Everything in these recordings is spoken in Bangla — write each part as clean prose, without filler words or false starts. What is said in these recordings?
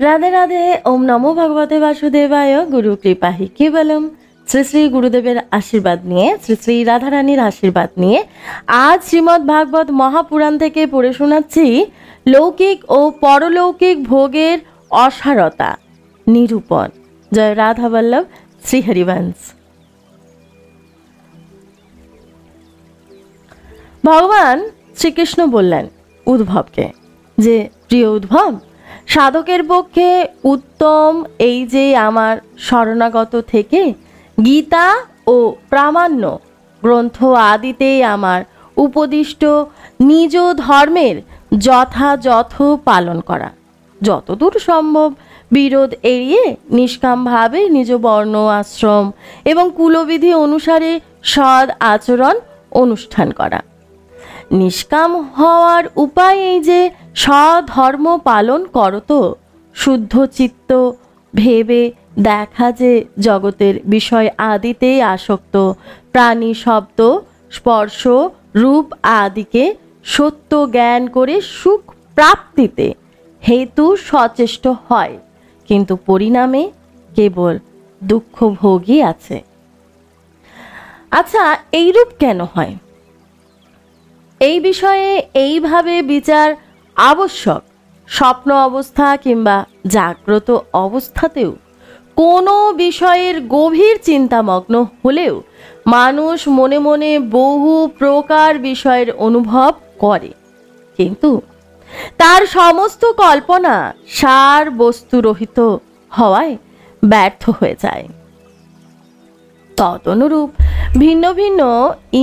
রাধে রাধে। ওম নমো ভগবতে বাসুদেবায়। গুরু কৃপা হি কেবলম। শ্রী শ্রী গুরুদেবের আশীর্বাদ নিয়ে, শ্রী শ্রী রাধারানীর আশীর্বাদ নিয়ে আজ শ্রীমদ্ ভাগবত মহাপুরাণ থেকে পড়ে শোনাচ্ছি লৌকিক ও পরলৌকিক ভোগের অসারতা নিরূপণ। জয় রাধা বল্লভ, শ্রী হরিবংশ। ভগবান শ্রীকৃষ্ণ বললেন উদ্ধবকে যে, প্রিয় উদ্ধব, সাধকের পক্ষে উত্তম এই যে আমার শরণাগত থেকে গীতা ও প্রামাণ্য গ্রন্থ আদিতেই আমার উপদিষ্ট নিজ ধর্মের যথাযথ পালন করা, যতদূর সম্ভব বিরোধ এড়িয়ে নিষ্কামভাবে নিজ বর্ণ আশ্রম এবং কুলবিধি অনুসারে সৎ আচরণ অনুষ্ঠান করা। নিষ্কাম হওয়ার উপায় এই যে স্বধর্ম পালন করত, শুদ্ধ চিত্ত ভেবে দেখা যে জগতের বিষয় আদিতেই আসক্ত প্রাণী শব্দ স্পর্শ রূপ আদিকে সত্য জ্ঞান করে সুখ প্রাপ্তিতে হেতু সচেষ্ট হয়, কিন্তু পরিণামে কেবল দুঃখ ভোগই আছে। আচ্ছা, এইরূপ কেন হয়? এই বিষয়ে এইভাবে বিচার আবশ্যক। স্বপ্ন অবস্থা কিংবা জাগ্রত অবস্থাতেও কোনো বিষয়ের গভীর চিন্তামগ্ন হলেও মানুষ মনে মনে বহু প্রকার বিষয়ের অনুভব করে, কিন্তু তার সমস্ত কল্পনা সার বস্তুরহিত হওয়ায় ব্যর্থ হয়ে যায়। তদনুরূপ ভিন্ন ভিন্ন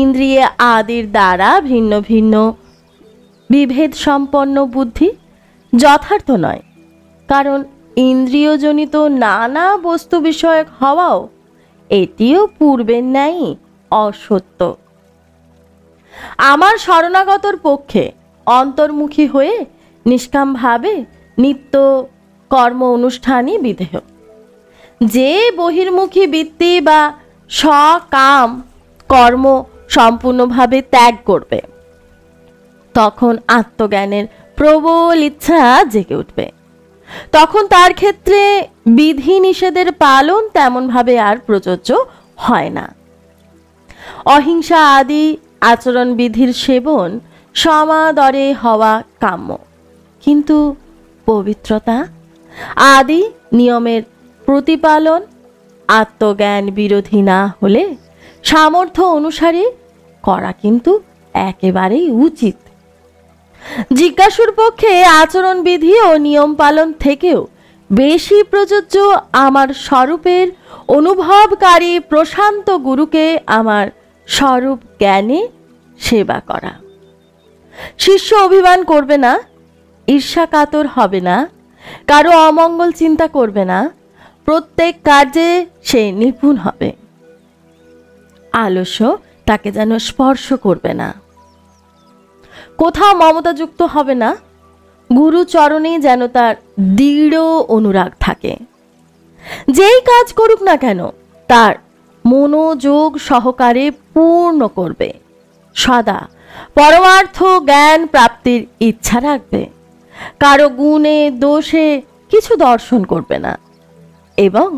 ইন্দ্রিয় আদির দ্বারা ভিন্ন ভিন্ন বিভেদ সম্পন্ন বুদ্ধি যথার্থ নয়, কারণ ইন্দ্রিয়জনিত নানা বস্তু বিষয়ক হওয়াও এটিও পূর্বের ন্যায় অসত্য। আমার শরণাগতর পক্ষে অন্তর্মুখী হয়ে নিষ্কামভাবে নিত্য কর্ম অনুষ্ঠানই বিধেয়। যে বহির্মুখী বৃত্তি বা সকাম কর্ম সম্পূর্ণভাবে ত্যাগ করবে, তখন আত্মজ্ঞানের প্রবল ইচ্ছা জেগে উঠবে। তখন তার ক্ষেত্রে বিধি নিষেধের পালন তেমনভাবে আর প্রযোজ্য হয় না। অহিংসা আদি আচরণ বিধির সেবন সমাদরে হওয়া কাম্য, কিন্তু পবিত্রতা আদি নিয়মের প্রতিপালন আত্মজ্ঞান বিরোধী না হলে সামর্থ্য অনুসারে করা কিন্তু একেবারেই উচিত। জিজ্ঞাসুর পক্ষে আচরণ বিধি ও নিয়ম পালন থেকেও বেশি প্রযোজ্য আমার স্বরূপের অনুভবকারী প্রশান্ত গুরুকে আমার স্বরূপ জ্ঞানে সেবা করা। শিষ্য অভিমান করবে না, ঈর্ষা কাতর হবে না, কারো অমঙ্গল চিন্তা করবে না, প্রত্যেক কার্যে সে নিপুণ হবে। আলস্য তাকে যেন স্পর্শ করবে না, কোথাও মমতাযুক্ত হবে না, গুরু চরণে যেন তার দৃঢ় অনুরাগ থাকে। যেই কাজ করুক না কেন তার মনোযোগ সহকারে পূর্ণ করবে, সদা পরমার্থ জ্ঞান প্রাপ্তির ইচ্ছা রাখবে, কারো গুণে দোষে কিছু দর্শন করবে না এবং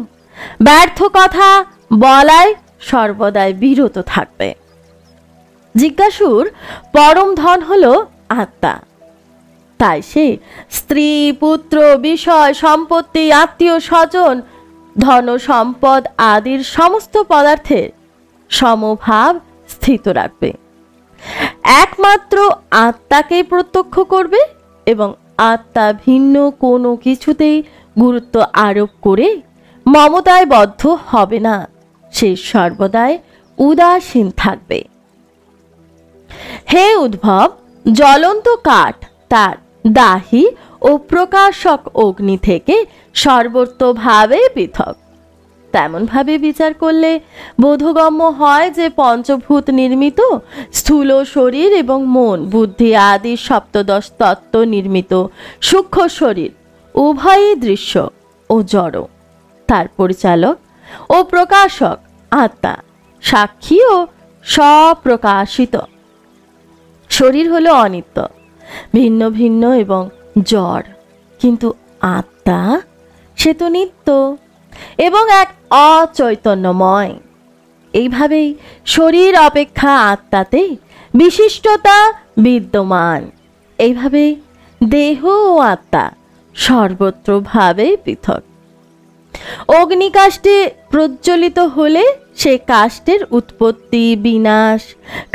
ব্যর্থ কথা বলায় সর্বদাই বিরত থাকবে। জিজ্ঞাসুর পরম ধন হলো আত্মা, তাই সে স্ত্রী পুত্র বিষয় সম্পত্তি আত্মীয় স্বজন ধন সম্পদ আদির সমস্ত পদার্থের সমভাব স্থিত রাখবে। একমাত্র আত্মাকেই প্রত্যক্ষ করবে এবং আত্মা ভিন্ন কোনো কিছুতেই গুরুত্ব আরোপ করে মমতায় বদ্ধ হবে না, সে সর্বদাই উদাসীন থাকবে। হে উদ্ধব, জ্বলন্ত কাঠ তার দাহী ও প্রকাশক অগ্নি থেকে সর্বতোভাবে পৃথক। তেমনভাবে বিচার করলে বোধগম্য হয় যে পঞ্চভূত নির্মিত স্থূল শরীর এবং মন বুদ্ধি আদি সপ্তদশ তত্ত্ব নির্মিত সূক্ষ্ম শরীর উভয়ই দৃশ্য ও জড়। তার পরিচালক ও প্রকাশক আত্মা সাক্ষী ও স্বপ্রকাশিত। শরীর হলো অনিত্য, ভিন্ন ভিন্ন এবং জড়, কিন্তু আত্মা সে তো নিত্য এবং এক অচৈতন্যময়। এইভাবেই শরীর অপেক্ষা আত্মাতে বিশিষ্টতা বিদ্যমান। এইভাবে দেহ ও আত্মা সর্বত্র ভাবে পৃথক। অগ্নিকাষ্ঠে প্রজ্বলিত হলে সে কাষ্ঠের উৎপত্তি, বিনাশ,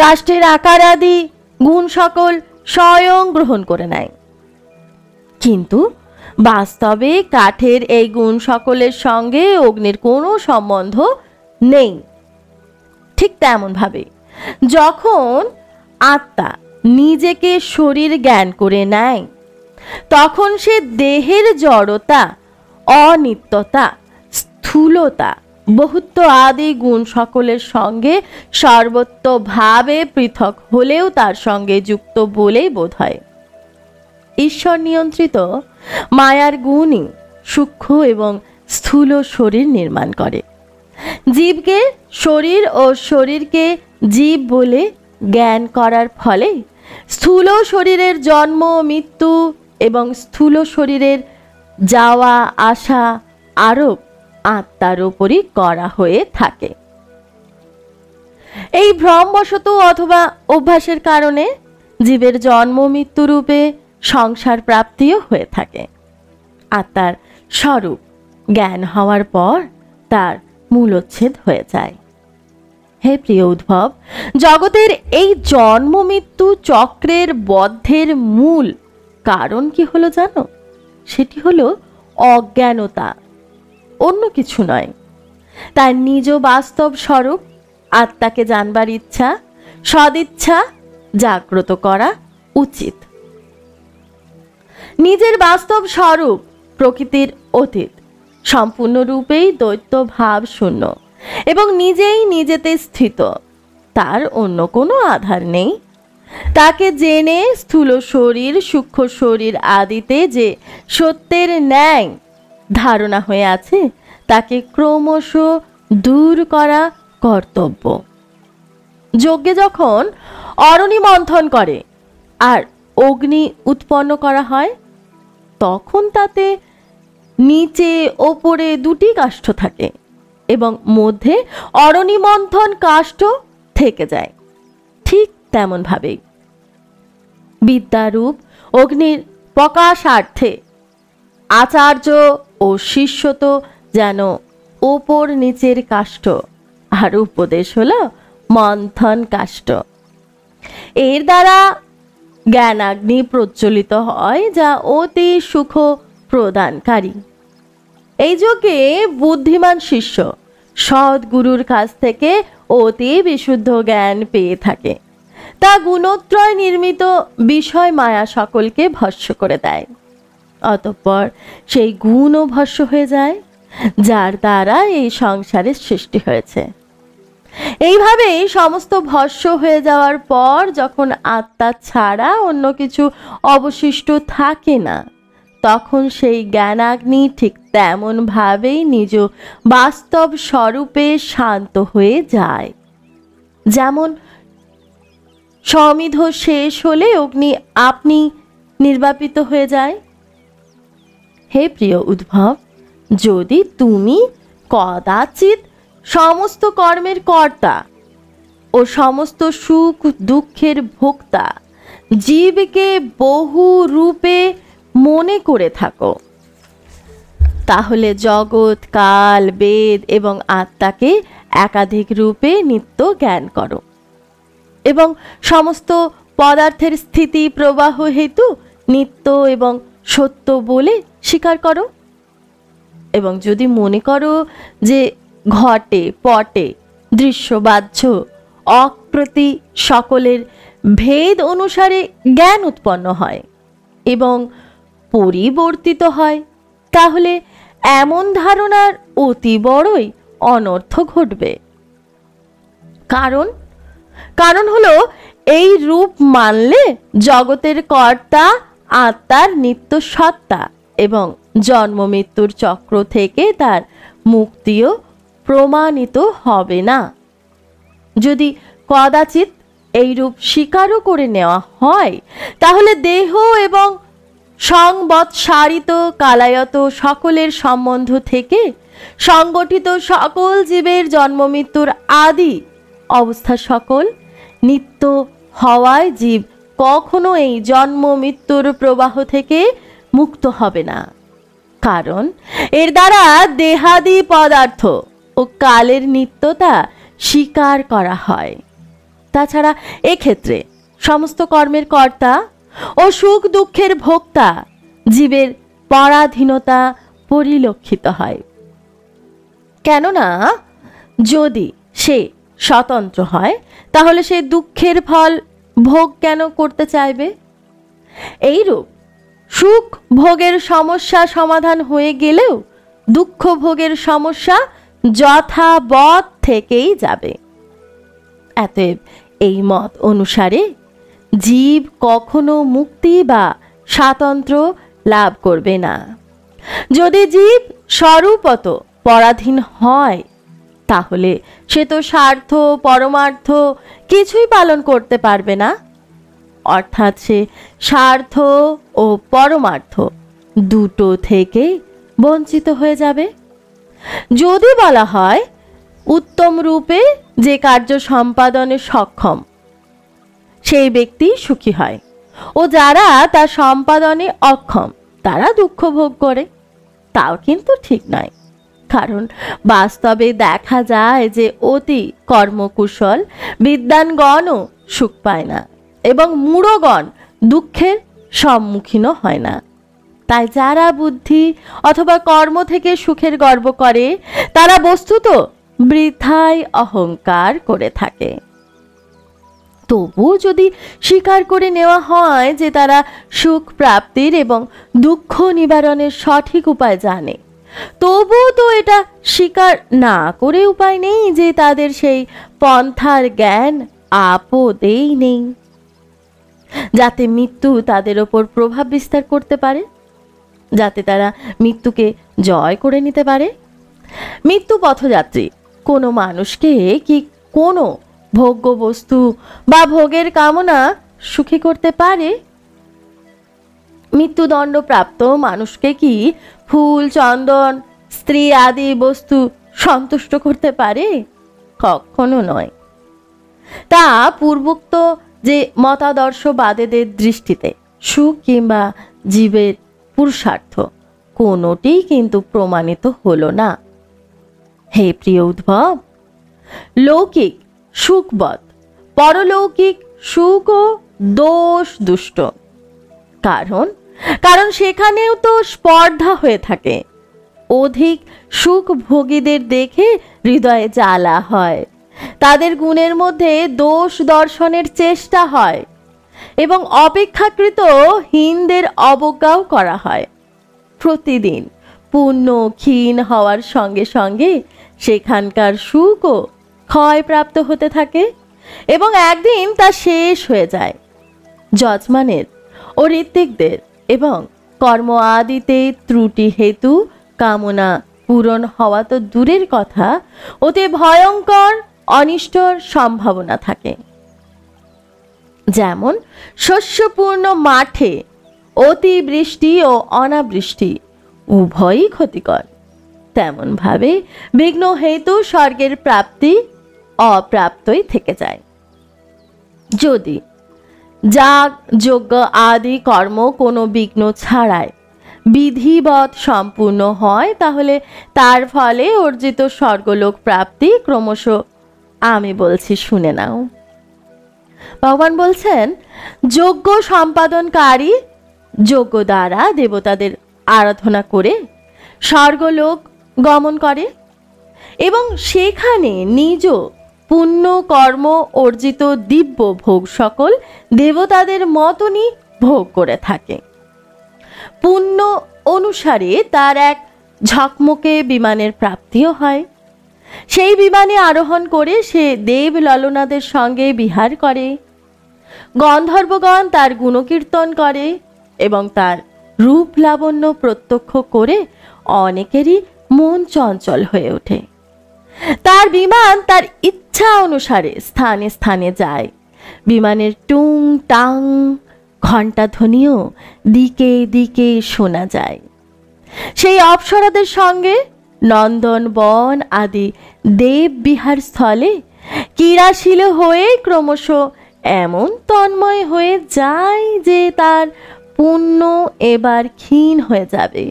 কাষ্ঠের আকার আদি গুণ সকল স্বয়ং গ্রহণ করে নেয়। কিন্তু বাস্তবে কাঠের এই গুণ সকলের সঙ্গে অগ্নির কোনো সম্বন্ধ নেই। ঠিক তেমন ভাবে যখন আত্মা নিজেকে শরীর জ্ঞান করে নেয়, তখন সে দেহের জড়তা, অনিত্যতা, স্থূলতা, বহুত্ব আদি গুণ সকলের সঙ্গে সর্বত্রভাবে পৃথক হলেও তার সঙ্গে যুক্ত বলেই বোধ হয়। ঈশ্বর নিয়ন্ত্রিত মায়ার গুণই সূক্ষ্ম এবং স্থূল শরীর নির্মাণ করে। জীবকে শরীর ও শরীরকে জীব বলে জ্ঞান করার ফলে স্থূল শরীরের জন্ম, মৃত্যু এবং স্থূল শরীরের যাওয়া আসা আরোপ আত্মার উপরই করা হয়ে থাকে। এই ভ্রমবশত অথবা অভ্যাসের কারণে জীবের জন্ম মৃত্যু রূপে সংসার প্রাপ্তিও হয়ে থাকে। আত্মার স্বরূপ জ্ঞান হওয়ার পর তার মূলোচ্ছেদ হয়ে যায়। হে প্রিয় উদ্ভব, জগতের এই জন্ম মৃত্যু চক্রের বদ্ধের মূল কারণ কি হলো জানো? সেটি হলো অজ্ঞানতা, অন্য কিছু নয়। তার নিজ বাস্তব স্বরূপ আত্মাকে জানবার ইচ্ছা, সদিচ্ছা জাগ্রত করা উচিত। নিজের বাস্তব স্বরূপ প্রকৃতির অতীত, সম্পূর্ণরূপেই দ্বৈত ভাব শূন্য এবং নিজেই নিজেতে স্থিত, তার অন্য কোনো আধার নেই। তাকে জেনে স্থূল শরীর, সূক্ষ্ম শরীর আদিতে যে সত্যের ন্যায় ধারণা হয়ে আছে, তাকে ক্রমশ দূর করা কর্তব্য। যজ্ঞে যখন অরণি মন্থন করে আর অগ্নি উৎপন্ন করা হয়, তখন তাতে নিচে ওপরে দুটি কাষ্ঠ থাকে এবং মধ্যে অরণি মন্থন কাষ্ঠ থেকে যায়। ঠিক তেমন ভাবেই বিদ্যারূপ অগ্নির প্রকাশার্থে আচার্য ও শিষ্য তো যেন ওপর নিচের কাষ্ঠ, আর উপদেশ হলো মন্থন কাষ্ঠ। এর দ্বারা জ্ঞানাগ্নি প্রজ্বলিত হয়, যা অতি সুখ প্রদানকারী। এই যুগে বুদ্ধিমান শিষ্য সদ্গুরুর কাছ থেকে অতি বিশুদ্ধ জ্ঞান পেয়ে থাকে। তা গুণত্রয় নির্মিত বিষয় মায়া সকলকে ভস্ম করে দেয়। অতঃপর সেই গুণও ভস্ম হয়ে যায়, যার দ্বারা এই সংসারের সৃষ্টি হয়েছে। এইভাবে সমস্ত ভস্ম হয়ে যাওয়ার পর যখন আত্মা ছাড়া অন্য কিছু অবশিষ্ট থাকে না, তখন সেই জ্ঞানাগ্নি ঠিক তেমন ভাবেই নিজ বাস্তব স্বরূপে শান্ত হয়ে যায়। যেমন সমিধ শেষ হলে অগ্নি আপনি নির্বাপিত হয়ে যায়। হে প্রিয় উদ্ভব, যদি তুমি কদাচিৎ সমস্ত কর্মের কর্তা ও সমস্ত সুখ দুঃখের ভোক্তা জীবকে বহু রূপে মনে করে থাকো, তাহলে জগৎ, কাল, বেদ এবং আত্মাকে একাধিক রূপে নিত্য জ্ঞান করো এবং সমস্ত পদার্থের স্থিতি প্রবাহ হেতু নিত্য এবং সত্য বলে স্বীকার করো। এবং যদি মনে করো যে ঘটে পটে দৃশ্যবাহ্য অপ্রতি সকলের ভেদ অনুসারে জ্ঞান উৎপন্ন হয় এবং পরিবর্তিত হয়, তাহলে এমন ধারণার অতি বড়ই অনর্থ ঘটবে। কারণ হলো এই রূপ মানলে জগতের কর্তা আত্মার নিত্য সত্তা এবং জন্ম মৃত্যুর চক্র থেকে তার মুক্তিও প্রমাণিত হবে না। যদি কদাচিৎ এই রূপ স্বীকারও করে নেওয়া হয়, তাহলে দেহ এবং সংবৎসারিত কালায়ত সকলের সম্বন্ধ থেকে সংগঠিত সকল জীবের জন্ম মৃত্যুর আদি অবস্থা সকল নিত্য হওয়ায় জীব কখনো এই জন্ম মৃত্যুর প্রবাহ থেকে মুক্ত হবে না, কারণ এর দ্বারা দেহাদি পদার্থ ও কালের নিত্যতা স্বীকার করা হয়। তাছাড়া এক্ষেত্রে সমস্ত কর্মের কর্তা ও সুখ দুঃখের ভোক্তা জীবের পরাধীনতা পরিলক্ষিত হয়। কেননা যদি সে স্বতন্ত্র হয় তাহলে সে দুঃখের ফল ভোগ কেন করতে চাইবে? এইরূপ সুখ ভোগের সমস্যা সমাধান হয়ে গেলেও দুঃখ ভোগের সমস্যা যথাবৎ থেকেই যাবে। অতএব এই মত অনুসারে জীব কখনো মুক্তি বা স্বাতন্ত্র্য লাভ করবে না। যদি জীব স্বরূপত পরাধীন হয় তাহলে সে তো স্বার্থ পরমার্থ কিছুই পালন করতে পারবে না, অর্থাৎ সে স্বার্থ ও পরমার্থ দুটো থেকে বঞ্চিত হয়ে যাবে। যদি বলা হয় উত্তম রূপে যে কার্য সম্পাদনে সক্ষম সেই ব্যক্তি সুখী হয় ও যারা তা সম্পাদনে অক্ষম তারা দুঃখ ভোগ করে, তাও কিন্তু ঠিক নয়। কারণ বাস্তবে দেখা যায় যে অতি কর্মকুশল বিদ্বানগণও সুখ পায় না এবং মূঢ়গণ দুঃখের সম্মুখীন হয় না। তাই যারা বুদ্ধি অথবা কর্ম থেকে সুখের গর্ব করে তারা বস্তুত বৃথায় অহংকার করে থাকে। তবু যদি স্বীকার করে নেওয়া হয় যে তারা সুখ প্রাপ্তির এবং দুঃখ নিবারণের সঠিক উপায় জানে, তবু তো এটা স্বীকার না করে উপায় নেই যে তাদের সেই পন্থার জ্ঞান আপদেই নেই, যাতে মৃত্যু তাদের ওপর প্রভাব বিস্তার করতে পারে, যাতে তারা মৃত্যুকে জয় করে নিতে পারে। মৃত্যু পথযাত্রী কোনো মানুষকে কি কোনো ভোগ্য বস্তু বা ভোগের কামনা সুখী করতে পারে? মৃত্যুদণ্ড প্রাপ্ত মানুষকে কি ফুল চন্দন স্ত্রী আদি বস্তু সন্তুষ্ট করতে পারে? কখনো নয়। তা পূর্বোক্ত যে মতাদর্শবাদীদের দৃষ্টিতে সুখ কিংবা জীবের পুরুষার্থ কোনোটি কিন্তু প্রমাণিত হলো না। হে প্রিয় উদ্ভব, লৌকিক সুখবৎ পরলৌকিক সুখও দোষ দুষ্ট, কারণ সেখানেও তো স্পর্ধা হয়ে থাকে। অধিক সুখ ভোগীদের দেখে হৃদয়ে জ্বালা হয়, তাদের গুণের মধ্যে দোষ দর্শনের চেষ্টা হয় এবং অপেক্ষাকৃত হীনদের অবজ্ঞাও করা হয়। প্রতিদিন পুণ্য ক্ষীণ হওয়ার সঙ্গে সঙ্গে সেখানকার সুখও ক্ষয়প্রাপ্ত হতে থাকে এবং একদিন তা শেষ হয়ে যায়। যজমানের ও ঋত্বিকদের এবং কর্ম আদিতে ত্রুটি হেতু কামনা পূরণ হওয়া তো দূরের কথা, ওতে ভয়ঙ্কর অনিষ্টর সম্ভাবনা থাকে। যেমন শস্যপূর্ণ মাঠে অতিবৃষ্টি ও অনাবৃষ্টি উভয়ই ক্ষতিকর, তেমন ভাবে বিঘ্ন হেতু স্বর্গের প্রাপ্তি অপ্রাপ্তই থেকে যায়। যদি যাগ যজ্ঞ আদি কর্ম কোনো বিঘ্ন ছাড়াই বিধিবৎ সম্পূর্ণ হয় তাহলে তার ফলে অর্জিত স্বর্গলোক প্রাপ্তি ক্রমশ, আমি বলছি শুনে নাও। ভগবান বলছেন, যজ্ঞ সম্পাদনকারী যজ্ঞ দ্বারা দেবতাদের আরাধনা করে স্বর্গলোক গমন করে এবং সেখানে নিজ পুণ্য কর্ম অর্জিত দিব্য ভোগ সকল দেবতাদের মতনই ভোগ করে থাকে। পুণ্য অনুসারে তার এক ঝকমকে বিমানের প্রাপ্তিও হয়। সেই বিমানে আরোহণ করে সে দেব ললনাদের সঙ্গে বিহার করে, গন্ধর্বগণ তার গুণকীর্তন করে এবং তার রূপ লাবণ্য প্রত্যক্ষ করে অনেকেরই মন চঞ্চল হয়ে ওঠে। তার বিমান তার ইচ্ছা অনুসারে স্থানে স্থানে যায়। বিমানের টুং টাং ঘণ্টা ধ্বনিও দিকে দিকে শোনা যায়। সেই অপ্সরাদের সঙ্গে নন্দন বন আদি দেব বিহার স্থলে ক্রীড়াশীল হয়ে ক্রমশ এমন তন্ময় হয়ে যায় যে তার পুণ্য এবার ক্ষীণ হয়ে যাবে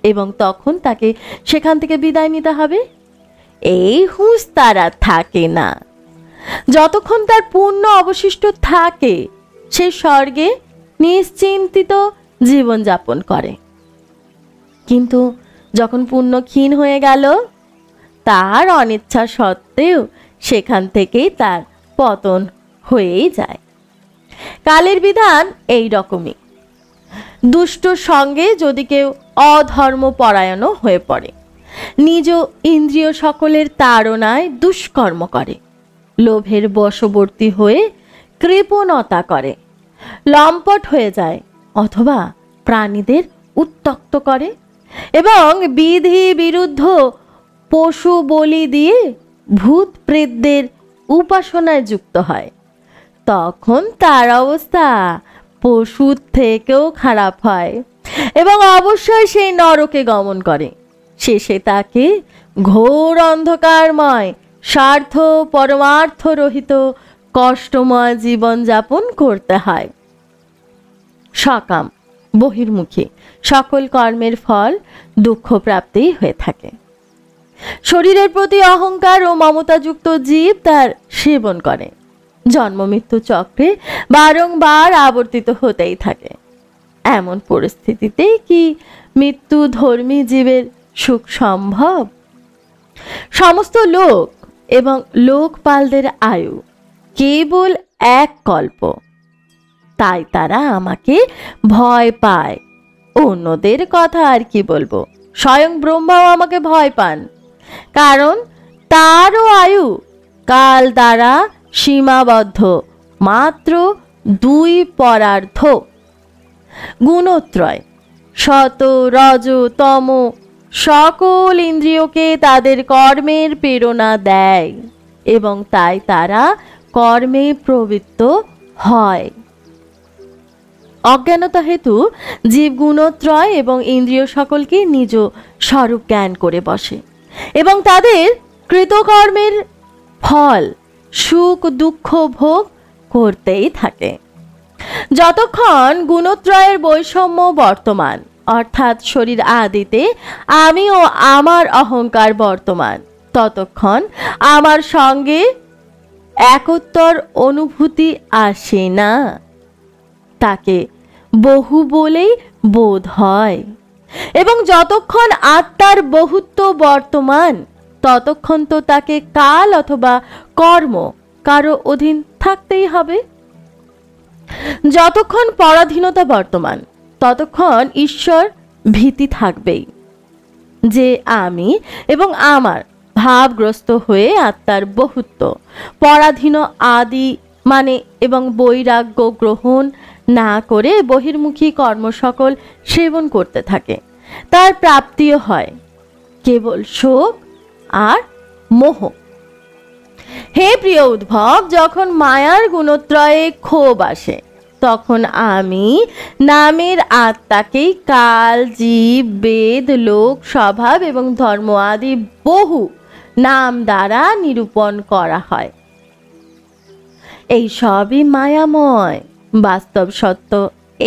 এবং তখন তাকে সেখান থেকে বিদায় নিতে হবে। এই হুঁশ তার আর থাকে না। যতক্ষণ তার পুণ্য অবশিষ্ট থাকে সে স্বর্গে নিশ্চিন্তিত জীবনযাপন করে, কিন্তু যখন পুণ্য ক্ষীণ হয়ে গেল তার অনিচ্ছা সত্ত্বেও সেখান থেকেই তার পতন হয়েই যায়। কালের বিধান এই রকমই। দুষ্ট সঙ্গে যদি কেউ অধর্মপরায়ণ হয়ে পড়ে, নিজ ইন্দ্রিয় সকলের তাড়নায় দুষ্কর্ম করে, লোভের বশবর্তী হয়ে কৃপণতা করে, লম্পট হয়ে যায় অথবা প্রাণীদের উত্ত্যক্ত করে এবং বিধি বিরুদ্ধ পশু বলি দিয়ে ভূত প্রেতদের উপাসনায় যুক্ত হয়, তখন তার অবস্থা পশুর থেকেও খারাপ হয় এবং অবশ্যই সেই নরকে গমন করে। শেষে তাকে ঘোর অন্ধকারময় স্বার্থ পরমার্থ রহিত কষ্টময় জীবনযাপন করতে হয়। সকাম বহির্মুখী সকল কর্মের ফল দুঃখ প্রাপ্তিই হয়ে থাকে। শরীরের প্রতি অহংকার ও মমতাযুক্ত জীব তার সেবন করে, জন্ম মৃত্যু চক্রে বারংবার আবর্তিত হতেই থাকে। এমন পরিস্থিতিতে কি মৃত্যু ধর্মী জীবের সুখ সম্ভব? সমস্ত লোক এবং লোকপালদের আয়ু কেবল এক কল্প, তাই তারা আমাকে ভয় পায়। অন্যদের কথা আর কি বলবো, স্বয়ং ব্রহ্মাও আমাকে ভয় পান, কারণ তারও আয়ু কাল দ্বারা সীমাবদ্ধ মাত্র 2 পরার্ধ। গুণত্রয় শত রজ তম সকল ইন্দ্রিয়কে তাদের কর্মের প্রেরণা দেয় এবং তাই তারা কর্মে প্রবৃত্ত হয়। অজ্ঞানতা হেতু জীব গুণত্রয় এবং ইন্দ্রিয় সকলকে নিজ স্বরূপ জ্ঞান করে বসে এবং তাদের কৃতকর্মের ফল সুখ দুঃখ ভোগ করতেই থাকে। যতক্ষণ গুণত্রয়ের বৈষম্য বর্তমান, অর্থাৎ শরীর আদিতে আমি ও আমার অহংকার বর্তমান, ততক্ষণ আমার সঙ্গে একোত্তর অনুভূতি আসে না, তাকে বহু বলেই বোধ হয়। এবং যতক্ষণ আত্মার বহুত্ব বর্তমান, ততক্ষণ তো তাকে কাল অথবা কর্ম কারো অধীন থাকতেই হবে। যতক্ষণ পরাধীনতা বর্তমান, ততক্ষণ ঈশ্বর ভীতি থাকবেই যে আমি এবং আমার ভাবগ্রস্ত হয়ে আত্মার বহুত্ব পরাধীন আদি মানে এবং বৈরাগ্য গ্রহণ না করে বহির্মুখী কর্ম সকল সেবন করতে থাকে, তার প্রাপ্তিও হয় কেবল শোক আর মোহ। হে প্রিয় উদ্ভব, যখন মায়ার গুণত্রয়ে ক্ষোভ আসে, তখন আমি নামের আত্মাকেই কাল জীব বেদ লোক স্বভাব এবং ধর্ম আদি বহু নাম দ্বারা নিরূপণ করা হয়। এই সবই মায়াময়। বাস্তব সত্য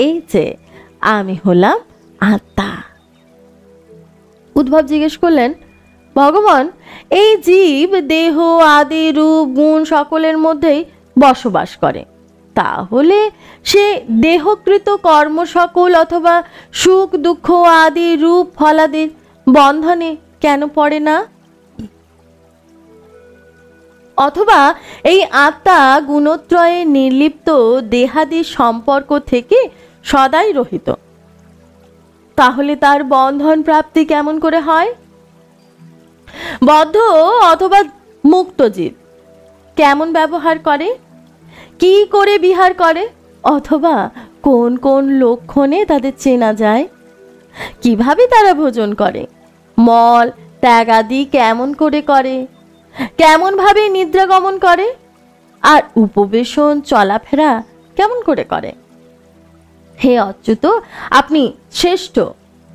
এই যে আমি হলাম আত্মা। উদ্ভব জিজ্ঞেস করলেন, ভগবান, এই জীব দেহ আদি রূপ গুণ সকলের মধ্যেই বসবাস করে, তাহলে সে দেহকৃত কর্ম সকল অথবা সুখ দুঃখ আদি রূপ ফলাদির বন্ধনে কেন পড়ে না? অথবা এই আত্মা গুণত্রয়ে নির্লিপ্ত দেহাদি সম্পর্ক থেকে সদাই রহিত, তাহলে তার বন্ধন প্রাপ্তি কেমন করে হয়? বদ্ধ অথবা মুক্ত জীব কেমন ব্যবহার করে, কি করে বিহার করে, অথবা কোন কোন লক্ষণে তাদের চেনা যায়? কিভাবে তারা ভোজন করে, মল ত্যাগ আদি কেমন করে করে, কেমন ভাবে নিদ্রা গমন করে, আর উপবেশন চলাফেরা কেমন করে করে? হে অচ্যুত, আপনি শ্রেষ্ঠ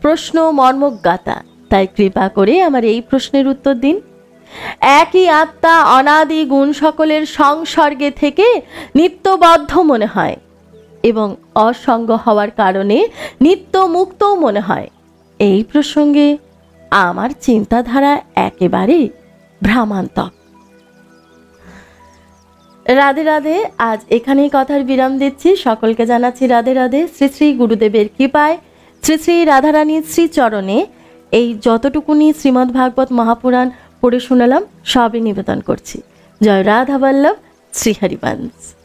প্রশ্ন মর্মজ্ঞাতা, তাই কৃপা করে আমার এই প্রশ্নের উত্তর দিন। একই আত্মা অনাদি গুণ সকলের সংসর্গে থেকে নিত্যবদ্ধ মনে হয় এবং অসঙ্গ হওয়ার কারণে নিত্য মুক্তও মনে হয়। এই প্রসঙ্গে আমার চিন্তাধারা একেবারে ভ্রামান্তক। রাধে রাধে। আজ এখানেই কথার বিরাম দিচ্ছি। সকলকে জানাচ্ছি রাধে রাধে। শ্রী শ্রী গুরুদেবের কৃপায়, শ্রী শ্রী রাধারানীর শ্রীচরণে এই যতটুকুনি শ্রীমদ্ ভাগবত মহাপুরাণ পড়ে শোনালাম সবই নিবেদন করছি। জয় রাধা বল্লভ, শ্রীহরিবংশ।